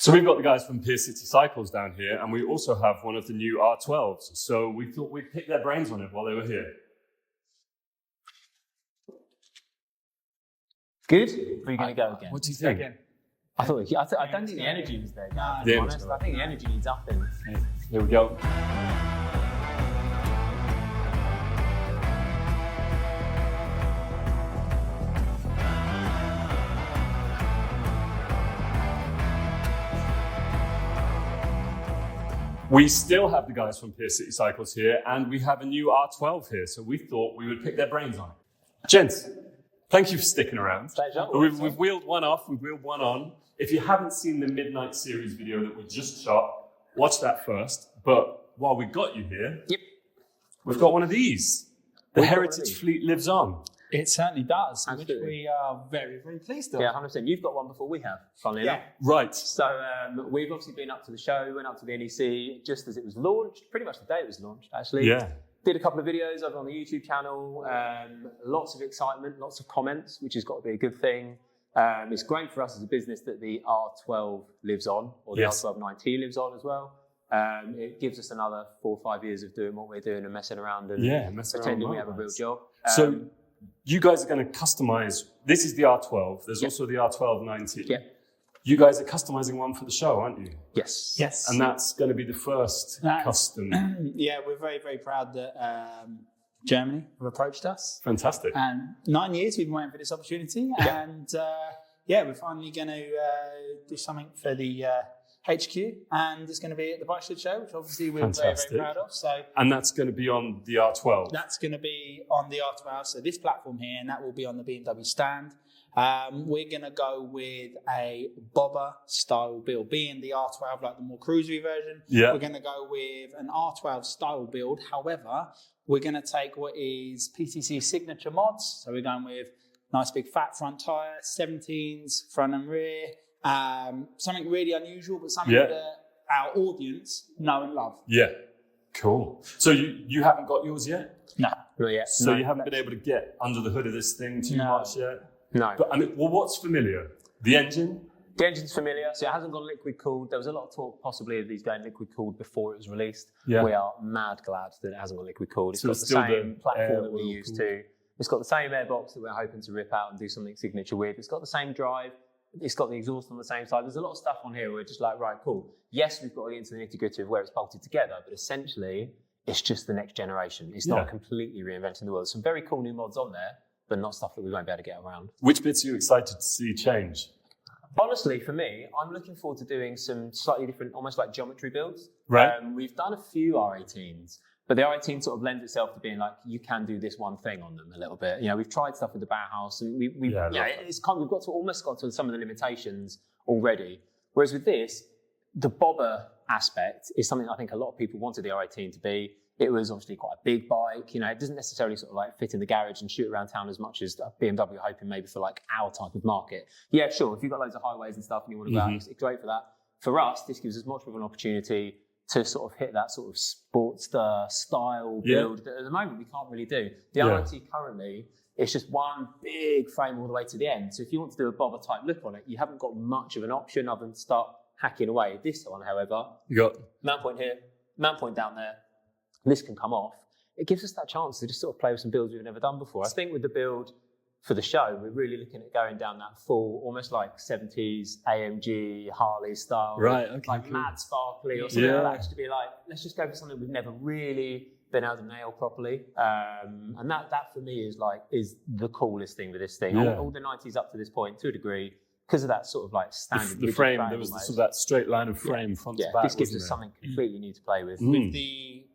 So we've got the guys from Pier City Cycles down here, and we also have one of the new R12s. So we thought we'd pick their brains on it while they were here. Good? Or are you going to go again? What do you think? I don't think the energy was there, guys, to be honest. I think the energy needs upping. Here we go. We still have the guys from Pier City Cycles here, and we have a new R12 here, so we thought we would pick their brains on it. Gents, thank you for sticking around. Pleasure. We've wheeled one off, we've wheeled one on. If you haven't seen the Midnight series video that we just shot, watch that first. But while we got you here, we've got one of these. The Heritage Fleet lives on. It certainly does, Absolutely. which we are very, very pleased with. Yeah, 100%. You've got one before we have, funnily enough. Right. So we've obviously been up to the show, we went up to the NEC just as it was launched, pretty much the day it was launched, actually. Yeah. Did a couple of videos over on the YouTube channel, lots of excitement, lots of comments, which has got to be a good thing. It's great for us as a business that the R12 lives on, or the R12 nineT lives on as well. It gives us another 4 or 5 years of doing what we're doing and messing around and pretending we have a real job. So you guys are going to customize. This is the R12. There's also the R12 nineT. Yeah. You guys are customizing one for the show, aren't you? Yes. Yes. And that's going to be the first custom. Yeah, we're very, very proud that Germany have approached us. Fantastic. And 9 years we've been waiting for this opportunity. And we're finally going to do something for the HQ. And it's going to be at the Bike Shed Show, which obviously we're very, very proud of. So, and that's going to be on the R12? That's going to be on the R12. So this platform here, and that will be on the BMW stand. We're going to go with a bobber style build, being the R12, like the more cruisery version. Yeah. We're going to go with an R12 style build. However, we're going to take what is PCC signature mods. So we're going with nice big fat front tyre, 17s, front and rear. Something really unusual, but something that our audience know and love. Yeah. Cool. So you haven't got yours yet? No. Not yet. So you haven't been able to get under the hood of this thing too much yet? No. But I mean, well, what's familiar? The engine? The engine's familiar, so it hasn't gone liquid cooled. There was a lot of talk possibly of these going liquid cooled before it was released. Yeah. We are mad glad that it hasn't gone liquid cooled. It's So got it's the still same the platform that we air used cooled. to. It's got the same airbox that we're hoping to rip out and do something signature with. It's got the same drive. It's got the exhaust on the same side. There's a lot of stuff on here where we're just like, right, cool. Yes, we've got to get into the nitty-gritty of where it's bolted together, but essentially, it's just the next generation. It's not completely reinventing the world. There's some very cool new mods on there, but not stuff that we won't be able to get around. Which bits are you excited to see change? Honestly, for me, I'm looking forward to doing some slightly different, almost like geometry builds. Right. We've done a few R18s, but the R18 sort of lends itself to being like, you can do this one thing on them a little bit. You know, we've tried stuff with the Bauhaus, and we've got to almost got to some of the limitations already. Whereas with this, the bobber aspect is something I think a lot of people wanted the R18 to be. It was obviously quite a big bike. You know, it doesn't necessarily sort of like fit in the garage and shoot around town as much as BMW are hoping maybe for like our type of market. Yeah, sure. If you've got loads of highways and stuff and you want to go out, it's great for that. For us, this gives us much more of an opportunity to sort of hit that sort of Sportster style build that at the moment we can't really do. The R90 currently, it's just one big frame all the way to the end. So if you want to do a bobber type look on it, you haven't got much of an option other than start hacking away. This one, however, You got mount point here, mount point down there. This can come off. It gives us that chance to just sort of play with some builds we've never done before. I think with the build for the show, we're really looking at going down that full, almost like 70s AMG Harley style. Right, okay, like cool. mad sparkly or something like that. Just to be like, let's just go for something we've never really been able to nail properly. And that for me is the coolest thing with this thing. Yeah. All the 90s up to this point, to a degree, because of that sort of like standard. the frame. There was sort of that straight line of frame front to back. This gives us wasn't something completely new to play with.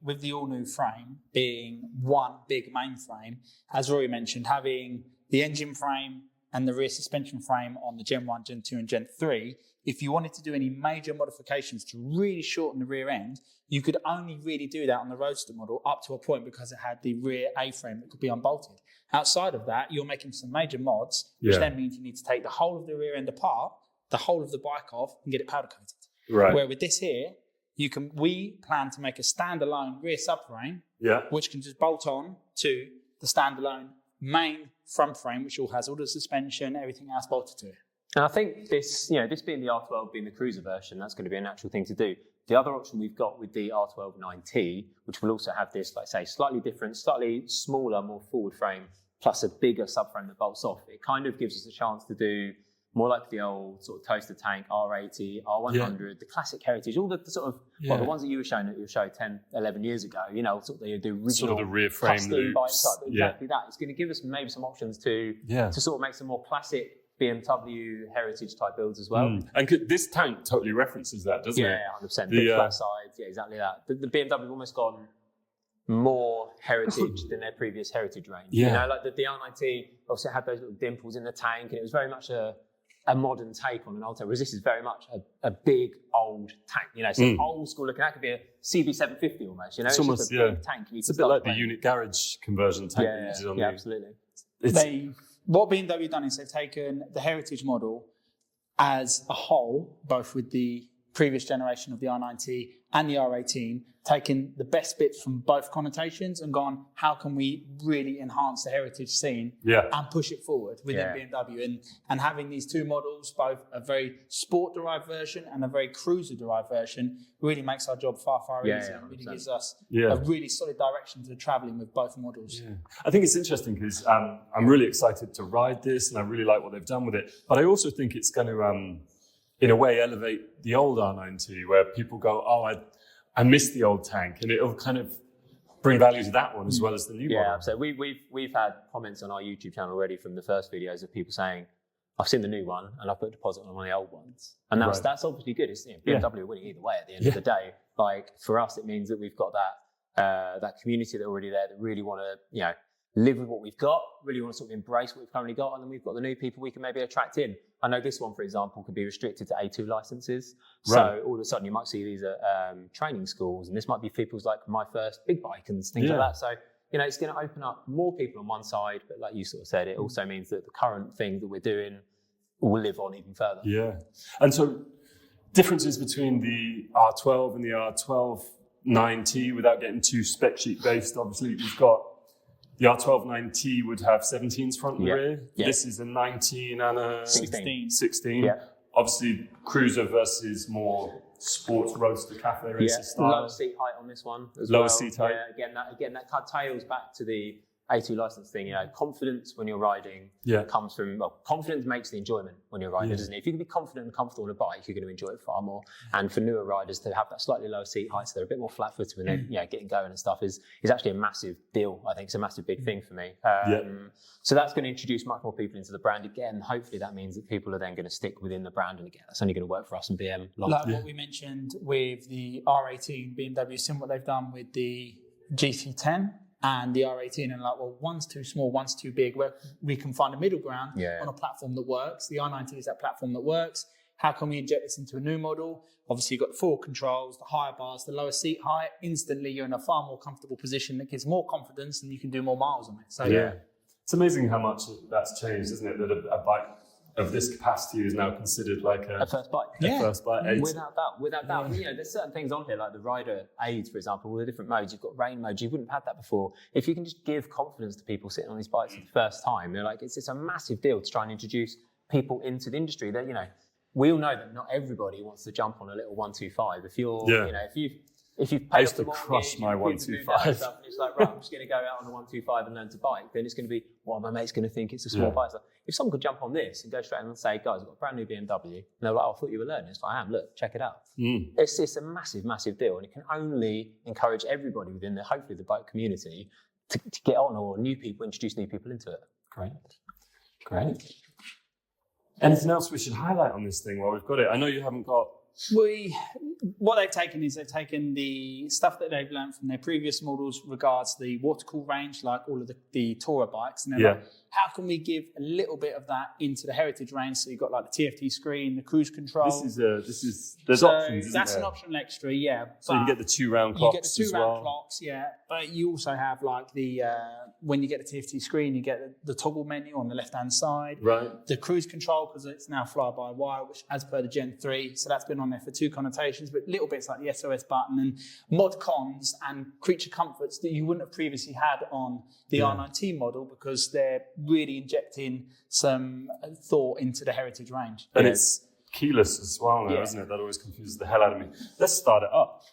With the all-new frame being one big main frame, as Rory mentioned, having the engine frame and the rear suspension frame on the Gen 1, Gen 2 and Gen 3, if you wanted to do any major modifications to really shorten the rear end, you could only really do that on the Roadster model up to a point because it had the rear A-frame that could be unbolted. Outside of that, you're making some major mods, which then means you need to take the whole of the rear end apart, the whole of the bike off, and get it powder coated. Right. Where with this here, we plan to make a standalone rear subframe, which can just bolt on to the standalone main front frame, which all has all the suspension, everything else bolted to it. And I think this being the R12, being the cruiser version, that's going to be a natural thing to do. The other option we've got with the R12 nineT, which will also have this, like say, slightly different, slightly smaller, more forward frame, plus a bigger subframe that bolts off. It kind of gives us a chance to do more like the old sort of toaster tank, R80, R100, the classic heritage, all the sort of, well, the ones that you were showing at your show 10, 11 years ago, sort of the original sort of the rear frame loops. Exactly that. It's going to give us maybe some options to sort of make some more classic BMW heritage type builds as well. And this tank totally references that, doesn't it? Yeah, 100%. Big flat sides, exactly that. The BMW have almost gone more heritage than their previous heritage range. Like the R90 obviously had those little dimples in the tank, and it was very much a modern take on an old tank, whereas this is very much a big old tank. So old school looking. That could be a CB750 almost. It's almost just a big tank. It's a bit like the unit garage conversion tank that you did on the absolutely. What BMW have done is they've taken the heritage model as a whole, both with the previous generation of the R90 and the R18, taken the best bits from both connotations and gone, how can we really enhance the heritage scene and push it forward within BMW? And having these two models, both a very sport-derived version and a very cruiser-derived version, really makes our job far, far easier. It really gives us a really solid direction to travelling with both models. I think it's interesting because I'm really excited to ride this, and I really like what they've done with it. But I also think it's going to, in a way, elevate the old R90, where people go, I miss the old tank, and it'll kind of bring value to that one as well as the new one. Yeah, so we've had comments on our YouTube channel already from the first videos of people saying, I've seen the new one and I've put a deposit on one of the old ones. And that's obviously good. It's, BMW are winning either way at the end of the day. Like for us, it means that we've got that community that are already there that really want to, live with what we've got, really want to sort of embrace what we've currently got, and then we've got the new people we can maybe attract in. I know this one, for example, could be restricted to A2 licenses. So all of a sudden you might see these at training schools, and this might be people's like my first big bike and things like that. So, it's going to open up more people on one side, but like you sort of said, it also means that the current thing that we're doing will live on even further. Yeah. And so differences between the R12 and the R12 nineT, without getting too spec sheet based, obviously you've got the R12 nineT would have 17s front and rear. This is a 19 and a 16. Yeah. Obviously, cruiser versus more sports roadster cafe racer style. Lower seat height on this one as Lower seat height. Yeah, again, that kind of tails back to the A2 license thing. Confidence when you're riding comes from, confidence makes the enjoyment when you're riding, doesn't it? If you can be confident and comfortable on a bike, you're going to enjoy it far more. And for newer riders to have that slightly lower seat height, so they're a bit more flat-footed when they're getting going and stuff, is actually a massive deal. I think it's a massive big thing for me. So that's going to introduce much more people into the brand. Again, hopefully that means that people are then going to stick within the brand, and again, that's only going to work for us and BM long term. Like what we mentioned with the R18, BMW, similar what they've done with the GT10 and the R18, and one's too small, one's too big, where we can find a middle ground on a platform that works. The R90 is that platform that works. How can we inject this into a new model? Obviously, you've got the forward controls, the higher bars, the lower seat height. Instantly, you're in a far more comfortable position that gives more confidence, and you can do more miles on it. So it's amazing how much that's changed, isn't it? That a bike of this capacity is now considered like a first bike. First bike. Without doubt. There's certain things on here, like the rider aids, for example, all the different modes. You've got rain mode. You wouldn't have had that before. If you can just give confidence to people sitting on these bikes for the first time, they're like, it's a massive deal to try and introduce people into the industry. That we all know that not everybody wants to jump on a little 125. If you're, if you've paid off the mortgage, crush my 125. And it's like, right, I'm just going to go out on a 125 and learn to bike. Then it's going to be, my mate's going to think it's a small bike. So if someone could jump on this and go straight and say, guys, I've got a brand new BMW, and they're like, I thought you were learning. It's like, I am. Look, check it out. It's a massive, massive deal, and it can only encourage everybody within hopefully the bike community to get on, or introduce new people into it. Great. Anything else we should highlight on this thing while we've got it? I know you haven't got... What they've taken is they've taken the stuff that they've learned from their previous models regards the water-cool range, like all of the Tourer bikes. And they're like, how can we give a little bit of that into the heritage range? So you've got like the TFT screen, the cruise control. There's options, that's an optional extra, So you can get the 2-round clocks. You get the 2-round clocks, but you also have like the when you get the TFT screen, you get the toggle menu on the left-hand side. Right. The cruise control, because it's now fly-by-wire, which as per the Gen 3, so that's been on there for 2 connotations. but little bits like the SOS button and mod cons and creature comforts that you wouldn't have previously had on the R19 model, because they're really injecting some thought into the Heritage range. And it's keyless as well now, isn't it? That always confuses the hell out of me. Let's start it up.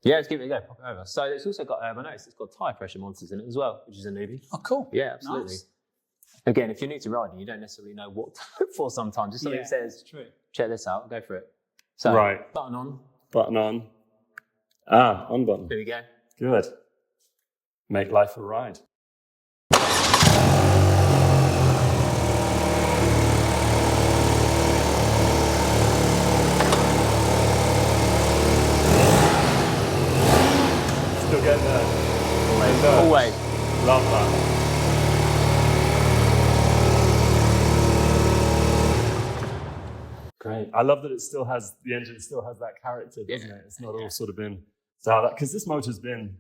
Yeah, let's give it a go. Pop it over. So it's also got, I noticed it's got tire pressure monitors in it as well, which is a newbie. Oh, cool. Yeah, absolutely. Nice. Again, if you're new to riding, you don't necessarily know what to look for sometimes. Just something that says, true. Check this out, go for it. So, button on. Button on. Ah, on button. There we go. Good. Make life a ride. Still getting there. Always. Love that. Great. I love that the engine still has that character, doesn't it? It's not all sort of been, because this motor's been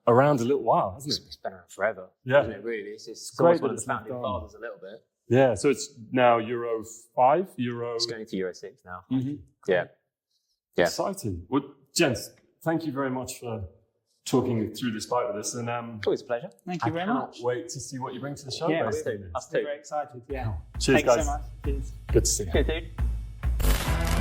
around a little while, hasn't it? It's been around forever, yeah. Isn't it, really? It's great almost one of the that it's founding fathers a little bit. Yeah, so it's now Euro 5, It's going to Euro 6 now. Mm-hmm. Yeah. Exciting. Well, gents, thank you very much for talking through this bike with us. And always a pleasure. Thank you very much. Wait to see what you bring to the show. Yeah, basically. us too. Very excited. Yeah. Cheers, Thanks guys. so much. Cheers. Good to see you. Good, dude.